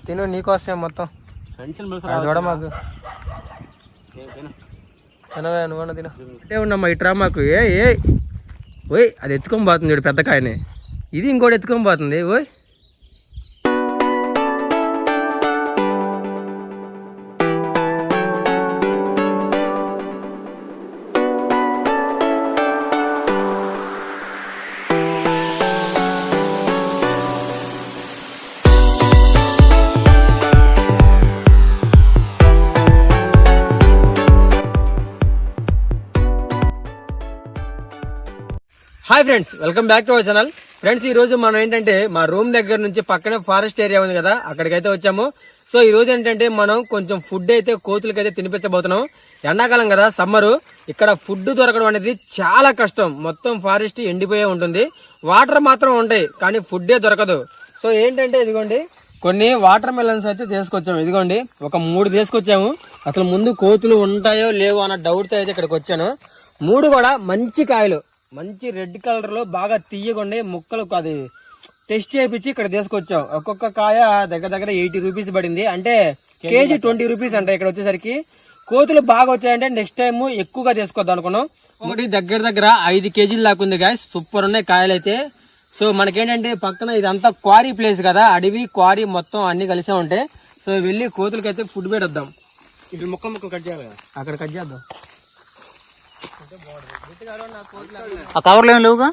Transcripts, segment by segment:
తిను నీకోసమే మొత్తం చూడ మాకు తినవే నువ్వు తిన అంటే ఉండమ్మా ఇట్రా మాకు ఓయ్ అది ఎత్తుకొని పోతుంది చూడు పెద్ద కాయని ఇది ఇంకోటి ఎత్తుకొని పోతుంది ఓయ్ hi friends, welcome back to our channel. Friends, ఈ రోజు మనం ఏంటంటే మా రూమ్ దగ్గర నుంచి పక్కనే ఫారెస్ట్ ఏరియా ఉంది కదా, అక్కడికైతే వచ్చాము. సో ఈ రోజు ఏంటంటే మనం కొంచెం ఫుడ్ అయితే కోతులకైతే తినిపించబోతున్నాం. ఎండాకాలం కదా, సమ్మరు, ఇక్కడ ఫుడ్ దొరకడం అనేది చాలా కష్టం. మొత్తం ఫారెస్ట్ ఎండిపోయే ఉంటుంది. వాటర్ మాత్రం ఉంటాయి కానీ ఫుడ్డే దొరకదు. సో ఏంటంటే ఇదిగోండి కొన్ని వాటర్ మెలన్స్ అయితే తీసుకొచ్చాము. ఇదిగోండి ఒక 3 తీసుకొచ్చాము. అసలు ముందు కోతులు ఉంటాయో లేవో అన్న డౌట్తో అయితే ఇక్కడికి వచ్చాను. 3 కూడా మంచి కాయలు, మంచి రెడ్ కలర్ లో బాగా తీయకుండా ముక్కలు అది టెస్ట్ చేయించి ఇక్కడ తీసుకొచ్చాం. ఒక్కొక్క కాయ దగ్గర 80 రూపీస్ పడింది. అంటే కేజీ 20 రూపీస్ అంటే ఇక్కడ వచ్చేసరికి కోతులు బాగా వచ్చాయంటే నెక్స్ట్ టైం ఎక్కువగా తీసుకొద్దాం అనుకున్నాం. ఒకటి దగ్గర 5 కేజీలు దాకా ఉంది గాయస్. సూపర్ ఉన్నాయి కాయలు అయితే. సో మనకేంటంటే పక్కన ఇదంతా క్వారీ ప్లేస్ కదా, అడవి క్వారీ మొత్తం అన్ని కలిసే ఉంటాయి. సో వెళ్ళి కోతులకైతే ఫుడ్ పెట్టొద్దాం. ఇక్కడ ముక్క కట్ చేయాలి, అక్కడ కట్ చేద్దాం. ఆ కవర్లు ఏమి లేవుగా.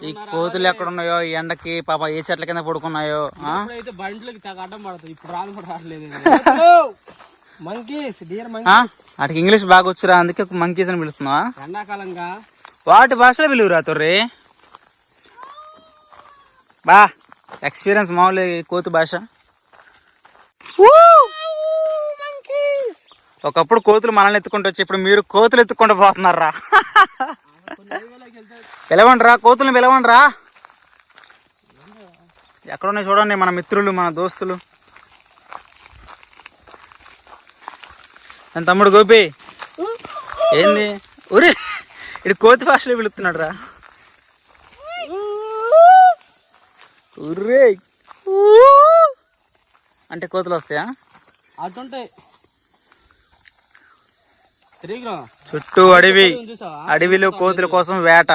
ఈ కోతులు ఎక్కడ ఉన్నాయో, ఈ ఎండకి పాప ఏ చెట్ల కింద పడుకున్నాయో. వాటికి ఇంగ్లీష్ బాగా వచ్చురా, అందుకే మంకీస్ అని పిలుస్తున్నావా? ఎండాకాలంగా వాటి భాషలో పిలువురా తొర్రి. బా ఎక్స్పీరియన్స్ మామూలు కోతు భాష. ఒకప్పుడు కోతులు మనల్ని ఎత్తుకుంటూ వచ్చి ఇప్పుడు మీరు కోతులు ఎత్తుకుంటూ పోతున్నారా? పిలవండిరా, కోతులను పిలవండిరా. ఎక్కడున్నాయి చూడండి మన మిత్రులు, మన దోస్తులు. నేను తమ్ముడు గోపి ఏంది ఊరి ఇటు కోతి భాషలో పిలుస్తున్నాడు రా. ఊరే అంటే కోతులు వస్తాయా? అటుంటాయి. చుట్టూ అడవి, అడవిలో కోతుల కోసం వేట.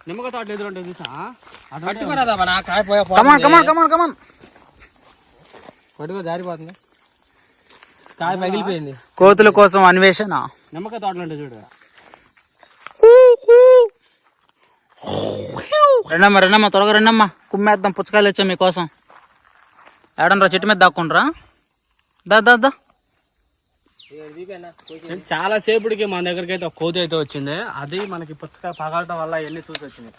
నిమ్మకాయ తోటలు ఎదురుంటాయి చూసా. జారిపోతుంది, కాయ పగిలిపోయింది. కోతుల కోసం అన్వేషణ. నిమ్మకాయ తోటలు ఉంటాయి చూడు. రెండమ్మా త్వరగా రెండమ్మా, కుమ్మేద్దాం. పుచ్చకాయలు వచ్చాం మీకోసం. ఏడనరా చెట్టు మీద దాక్కుండ్రా. దా చాలా సేపటికి మన దగ్గరికి అయితే ఒక కోతి అయితే వచ్చింది. అది మనకి పుచ్చకాయ పగలటం వల్ల ఎన్ని చూసి వచ్చింది.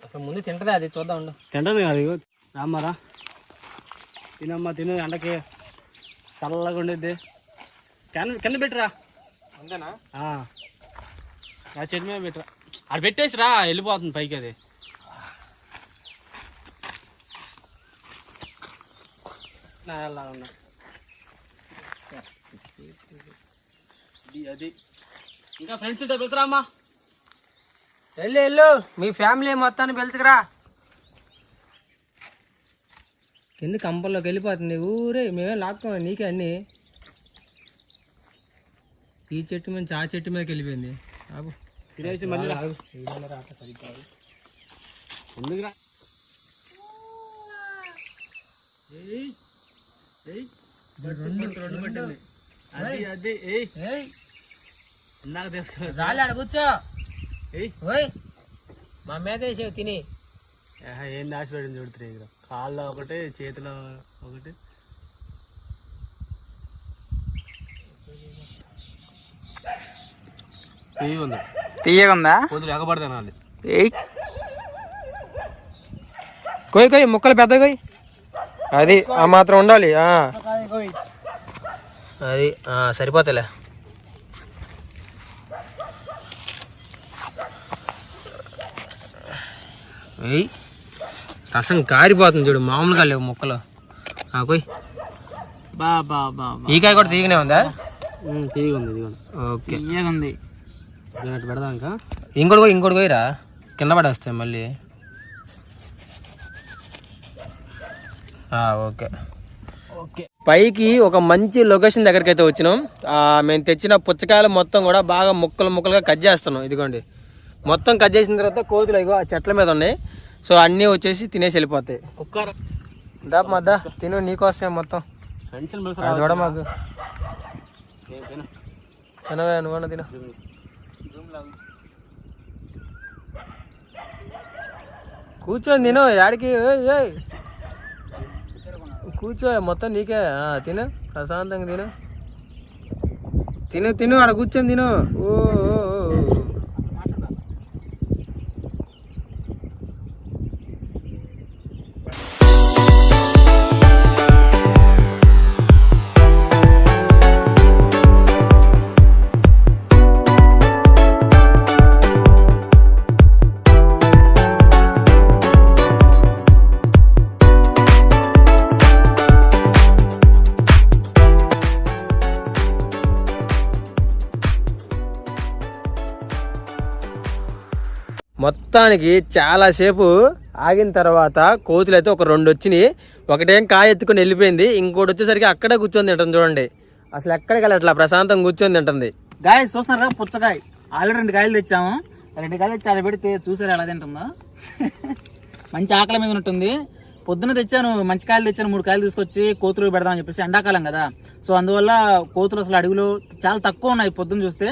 అసలు ముందు తింటది అది, చూద్దాం. తింటది అది. రామ్మారా తినమ్మా, తిను. ఎండకి చల్లగా ఉండేది. కింద పెట్టిరా. అంతేనా? ఆ చెట్టు మీద పెట్టరా. అది పెట్టేసి రా, వెళ్ళిపోతుంది పైకి. అది అది ఇంకా ఫ్రెండ్స్ ఉంటే వెళ్తురామ్మా. వెళ్ళు, మీ ఫ్యామిలీ మొత్తాన్ని వెళ్తుకురా. కింద కంపల్లోకి వెళ్ళిపోతుంది. ఊరే మేమే లాక్కోండి నీకే అన్ని. ఈ చెట్టు మీద ఆ చెట్టు మీదకి వెళ్ళిపోయింది. తినేసి మళ్ళీ ఎందుకురా. రెండు పట్టింది. అది ఇందాక తీసుకురా. రాలే ఆడ కూర్చో. మా మీద వేసావు తిని. ఏం దాచిపెట్టింది చూడుతుంది. ఇక్కడ కాళ్ళలో ఒకటి, చేతిలో ఒకటి. తీయగుందా? కొద్దిగా ఎగబడతాను. కొయ్యి ముక్కలు పెద్ద కొయ్యి. అది ఆ మాత్రం ఉండాలి. అది సరిపోతలే. రసం కారిపోతుంది చూడు, మామూలుగా లేవు ముక్కలు. కొయ్ బా బా బా ఈ కాయ కూడా తీగనే ఉందా? తీగ ఉంది, ఇది కూడా ఓకే, ఉంది. పెడదాం ఇంకా. ఇంకోటి పోయిరా, కింద పడేస్తాయి మళ్ళీ. ఓకే ఓకే, పైకి ఒక మంచి లొకేషన్ దగ్గరికి అయితే వచ్చినాం. మేము తెచ్చిన పుచ్చకాయలు మొత్తం కూడా బాగా ముక్కలుగా కట్ చేస్తున్నాం. ఇదిగోండి, మొత్తం కట్ చేసిన తర్వాత కోతులు ఇగో ఆ చెట్ల మీద ఉన్నాయి. సో అన్నీ వచ్చేసి తినేసి వెళ్ళిపోతాయి. కుక్కర్ మద్దా తిను, నీకోసమే మొత్తం. చూడ మాకు తినవే, నువ్వన్నా తిన. కూర్చొని తిను, యాడికి కూర్చో, మొత్తం నీకే. తిను, ప్రశాంతంగా తిను ఆడ కూర్చొని తిను. ఓ మొత్తానికి చాలాసేపు ఆగిన తర్వాత కోతులు అయితే ఒక 2 వచ్చినాయి. ఒకటేం కాయ ఎత్తుకొని వెళ్ళిపోయింది, ఇంకోటి వచ్చేసరికి అక్కడే కూర్చొని తింటుంది. చూడండి, అసలు ఎక్కడికి వెళ్ళట్లా, ప్రశాంతంగా కూర్చొని తింటుంది. గాయ చూస్తున్నారు కదా పుచ్చకాయ, ఆల్రెడీ 2 కాయలు తెచ్చాము. 2 కాయలు తెచ్చి అలా పెడితే చూసారు ఎలా తింటుందో. మంచి ఆకలి మీద ఉంటుంది. పొద్దున్న తెచ్చాను, మంచి కాయలు తెచ్చాను, 3 కాయలు తీసుకొచ్చి కోతులు పెడదామని చెప్పేసి. ఎండాకాలం కదా, సో అందువల్ల కోతులు అసలు అడుగులో చాలా తక్కువ ఉన్నాయి. పొద్దున్న చూస్తే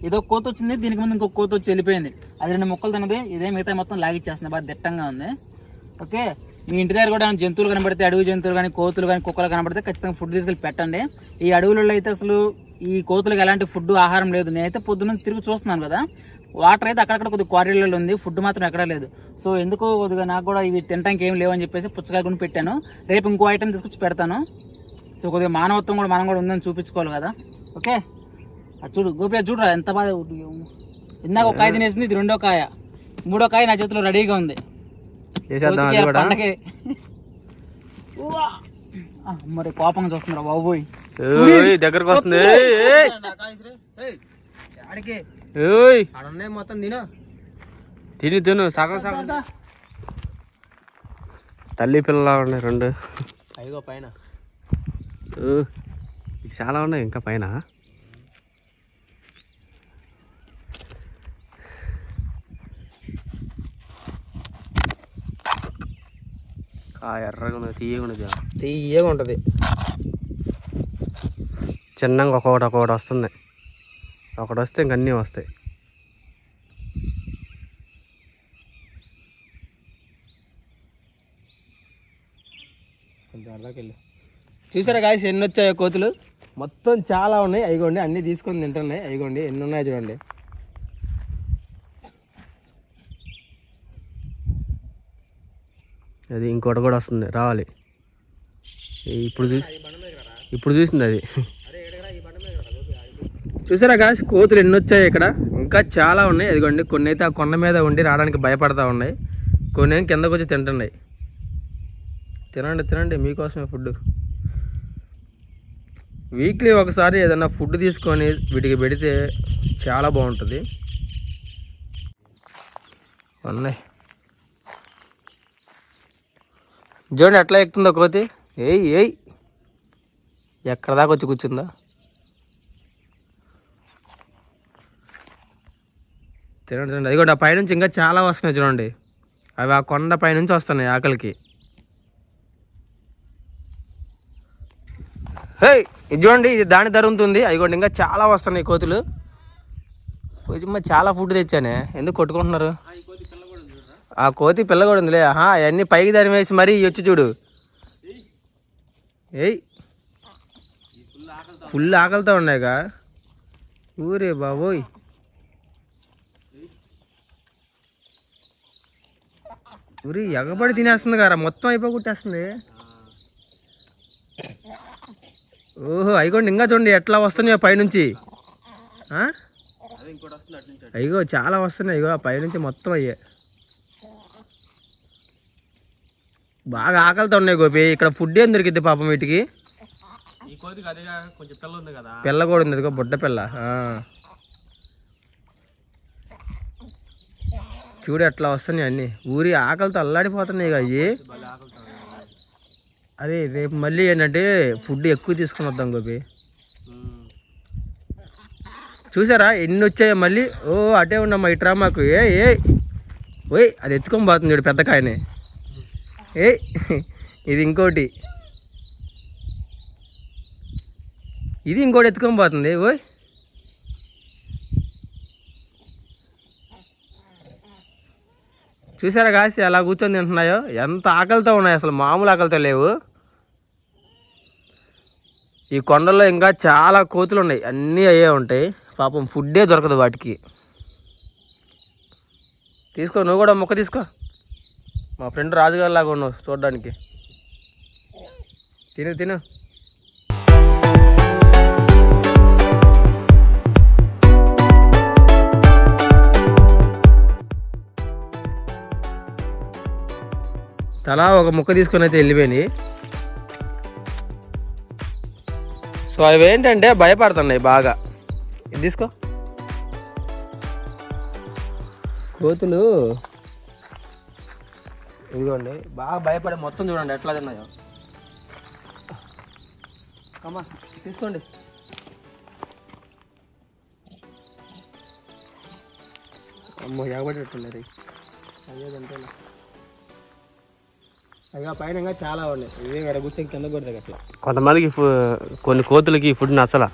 ఏదో కోత వచ్చింది, దీనికి ముందు ఇంకొక కోత వచ్చి వెళ్ళిపోయింది. అది 2 ముక్కలు తిన్నది, ఇదే మిగతా మొత్తం లాగిచ్చేస్తుంది. బాగా దిట్టంగా ఉంది. ఓకే, మీ ఇంటి దగ్గర కూడా జంతువులు కనబడితే, అడవి జంతువులు కానీ, కోతులు కానీ, కుక్కలు కనబడితే ఖచ్చితంగా ఫుడ్ తీసుకెళ్ళి పెట్టండి. ఈ అడవులలో అయితే అసలు ఈ కోతులకు ఎలాంటి ఫుడ్ ఆహారం లేదు. నేనైతే పొద్దున్న తిరిగి చూస్తున్నాను కదా, వాటర్ అయితే అక్కడక్కడ కొద్దిగా క్వారీలలో ఉంది, ఫుడ్ మాత్రం ఎక్కడా లేదు. సో ఎందుకో కొద్దిగా నాకు కూడా ఇవి తినడానికి ఏం లేవని చెప్పేసి పుచ్చకాయ కొని పెట్టాను. రేపు ఇంకో ఐటెం తీసుకొచ్చి పెడతాను. సో కొద్దిగా మానవత్వం కూడా మనం కూడా ఉందని చూపించుకోవాలి కదా. ఓకే, చూడు గోపి, చూడరా ఎంత బాగా. ఇందాక ఒక కాయ తినేసింది, ఇది 2వ కాయ. 3వ కాయ నా చేతిలో రెడీగా ఉంది. పండగే మరి కోపంగా చూస్తున్నారా బాబోయ్, దగ్గరకు వస్తుంది. మొత్తం తిను సగం తల్లి పిల్లలా ఉన్నాయి 2. అయ్యో పైన చాలా ఉన్నాయి ఇంకా పైన. ఎర్రగా ఉన్నది, తీయగా ఉంటుంది. చిన్నగా ఒక్కొక్కటి వస్తుంది. ఒకటి వస్తే ఇంక అన్నీ వస్తాయి. చూసారా గాయస్ ఎన్ని వచ్చాయో కోతులు, మొత్తం చాలా ఉన్నాయి. అయిగోండి అన్నీ తీసుకొని తింటున్నాయి. అయిగోండి ఎన్ని ఉన్నాయి చూడండి. అది ఇంకోటి కూడా వస్తుంది, రావాలి. ఇప్పుడు చూసింది అది. చూసారా గాయస్ కోతులు ఎన్ని వచ్చాయి ఇక్కడ, ఇంకా చాలా ఉన్నాయి. అదిగోండి కొన్ని అయితే ఆ కొండ మీద ఉండి రావడానికి భయపడతా ఉన్నాయి, కొన్ని ఏం కిందకు వచ్చి తింటున్నాయి. తినండి మీకోసమే ఫుడ్. వీక్లీ ఒకసారి ఏదైనా ఫుడ్ తీసుకొని వీటికి పెడితే చాలా బాగుంటుంది. ఉన్నాయి చూడండి ఎట్లా ఎక్కుతుందో కోతి. ఏయ్ ఎక్కడ దాకా వచ్చి కూర్చుందా. తినండి. అదిగోండి ఆ పైనుంచి ఇంకా చాలా వస్తున్నాయి చూడండి. అవి ఆ కొండ పైనుంచి వస్తున్నాయి ఆకలికి. ఇది చూడండి, ఇది దాని తరుగుతుంది. అదిగోండి ఇంకా చాలా వస్తున్నాయి కోతులు. చాలా ఫుడ్ తెచ్చానే, ఎందుకు కొట్టుకుంటున్నారు? ఆ కోతి పిల్ల కూడా ఉందిలే. అవన్నీ పైకి దాని వేసి మరీ వచ్చి చూడు. ఫుల్ ఆకలితో ఉన్నాయిగా. ఊరే బాబోయ్, ఊరి ఎగబడి తినేస్తుంది కదా, మొత్తం అయిపోగొట్టేస్తుంది. ఓహో అయిగోండి ఇంకా చూడండి ఎట్లా వస్తున్నాయో పైనుంచి. అయ్యో చాలా వస్తున్నాయి. ఇగో పైనుంచి మొత్తం అయ్యే. బాగా ఆకలితో ఉన్నాయి గోపి. ఇక్కడ ఫుడ్ ఏం దొరికిద్ది పాపం వీటికి. కోతికి అదేగా కొంచెం పిల్ల ఉంది కదా. పిల్ల కూడా ఉంది, అదిగో బుడ్డ పిల్ల. చూడు ఎట్లా వస్తున్నాయి అన్నీ, ఊరి ఆకలితో అల్లాడిపోతున్నాయి అవి. అరే రేపు మళ్ళీ ఏంటంటే ఫుడ్ ఎక్కువ తీసుకొని వద్దాం గోపి. చూసారా ఎన్ని వచ్చాయో మళ్ళీ. ఓ అటే ఉండమ్మా ఇట్రా మాకు. ఓయ్ అది ఎత్తుకొని పోతుంది చూడు పెద్ద కాయని. ఇది ఇంకోటి, ఇది ఇంకోటి ఎత్తుకొని పోతుంది. ఓయ్ చూసారా కాసి అలా కూర్చొని తింటున్నాయో, ఎంత ఆకలితో ఉన్నాయి, అసలు మామూలు ఆకలితో లేవు. ఈ కొండల్లో ఇంకా చాలా కోతులు ఉన్నాయి, అన్నీ అయ్యే ఉంటాయి. పాపం ఫుడ్డే దొరకదు వాటికి. తీసుకో నువ్వు కూడా మొక్క తీసుకో. మా ఫ్రెండ్ రాజుగారి లాగా ఉన్నావు చూడడానికి. తిను తిను. తలా ఒక ముక్క తీసుకొని అయితే వెళ్ళిపోయినాయి. సో అవి ఏంటంటే భయపడుతున్నాయి బాగా. ఇది తీసుకో. కోతులు ఇదిగోండి బాగా భయపడి మొత్తం చూడండి ఎట్లా తిన్నాయో. అమ్మా తీసుకోండి. అమ్మో ఎగబడేట్టున్నారు అదేదంటే. అయ్యా పైన ఇంకా చాలా ఉన్నాయి, ఇవే వేరే గుర్తు కింద కొడతాయి అట్లా. కొంతమందికి కొన్ని కోతులకి ఫుడ్ నచ్చలా.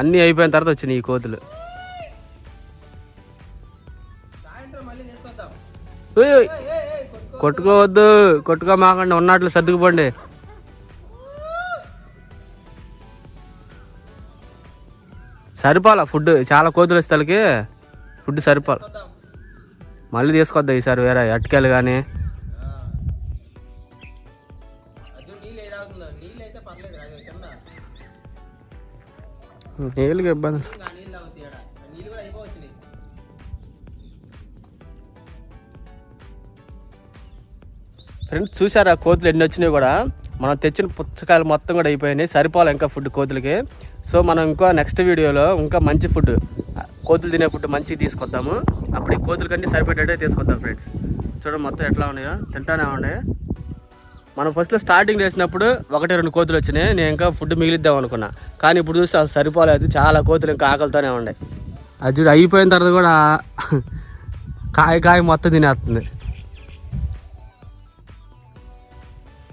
అన్నీ అయిపోయిన తర్వాత వచ్చినాయి ఈ కోతులు. కొట్టుకోవద్దు, కొట్టుకో మాకండి, ఉన్నట్లు సర్దుకుపోండి. సరిపోలా ఫుడ్, చాలా కోతులు వచ్చేసరికి ఫుడ్ సరిపోలా. మళ్ళీ తీసుకొద్దా ఈసారి వేరే అటుకెళ్ళి కానీ. నీళ్ళకి ఇబ్బంది. ఫ్రెండ్స్ చూసారా కోతులు ఎన్ని వచ్చినాయి కూడా. మనం తెచ్చిన పుచ్చకాయలు మొత్తం కూడా అయిపోయినాయి, సరిపోలే ఇంకా ఫుడ్ కోతులకి. సో మనం ఇంకా నెక్స్ట్ వీడియోలో ఇంకా మంచి ఫుడ్, కోతులు తినే ఫుడ్ మంచిగా తీసుకొద్దాము. అప్పుడు ఈ కోతులకన్నీ సరిపెట్టేటే తీసుకొద్దాం ఫ్రెండ్స్. చూడండి మొత్తం ఎట్లా ఉన్నాయో, తింటానే ఉన్నాయి. మనం ఫస్ట్లో స్టార్టింగ్ చేసినప్పుడు 1-2 కోతులు వచ్చినాయి, నేను ఇంకా ఫుడ్ మిగిలిద్దాం అనుకున్నా. కానీ ఇప్పుడు చూస్తే అసలు సరిపోలేదు, చాలా కోతులు ఇంకా ఆకలితోనే ఉన్నాయి. అది చూడు అయిపోయిన తర్వాత కూడా కాయ మొత్తం తినేస్తుంది,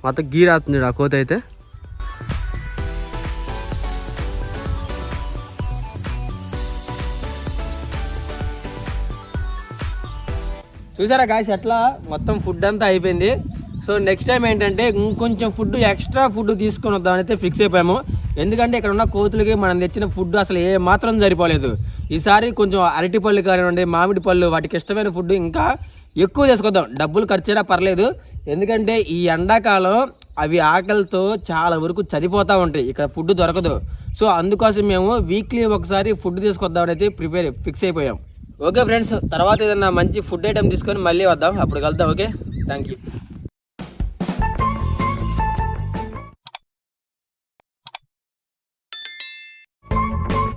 మొత్తం గీరేస్తుంది ఆ కోత అయితే. చూసారా గాయ్స్ ఎట్లా మొత్తం ఫుడ్ అంతా అయిపోయింది. సో నెక్స్ట్ టైం ఏంటంటే ఇంకొంచెం ఫుడ్ ఎక్స్ట్రా ఫుడ్ తీసుకొని వద్దామని అయితే ఫిక్స్ అయిపోయాము. ఎందుకంటే ఇక్కడ ఉన్న కోతులకి మనం తెచ్చిన ఫుడ్ అసలు ఏ మాత్రం సరిపోలేదు. ఈసారి కొంచెం అరటిపళ్ళు కానివ్వండి, మామిడి పళ్ళు, వాటికి ఇష్టమైన ఫుడ్ ఇంకా ఎక్కువ తీసుకొద్దాం. డబ్బులు ఖర్చైనా పర్లేదు, ఎందుకంటే ఈ ఎండాకాలం అవి ఆకలితో చాలా వరకు చనిపోతూ ఉంటాయి, ఇక్కడ ఫుడ్ దొరకదు. సో అందుకోసం మేము వీక్లీ ఒకసారి ఫుడ్ తీసుకొద్దామని అయితే ఫిక్స్ అయిపోయాం. ఓకే ఫ్రెండ్స్, తర్వాత ఏదన్నా మంచి ఫుడ్ ఐటమ్ తీసుకొని మళ్ళీ వద్దాం, అప్పుడు కలుద్దాం. Okay, thank you.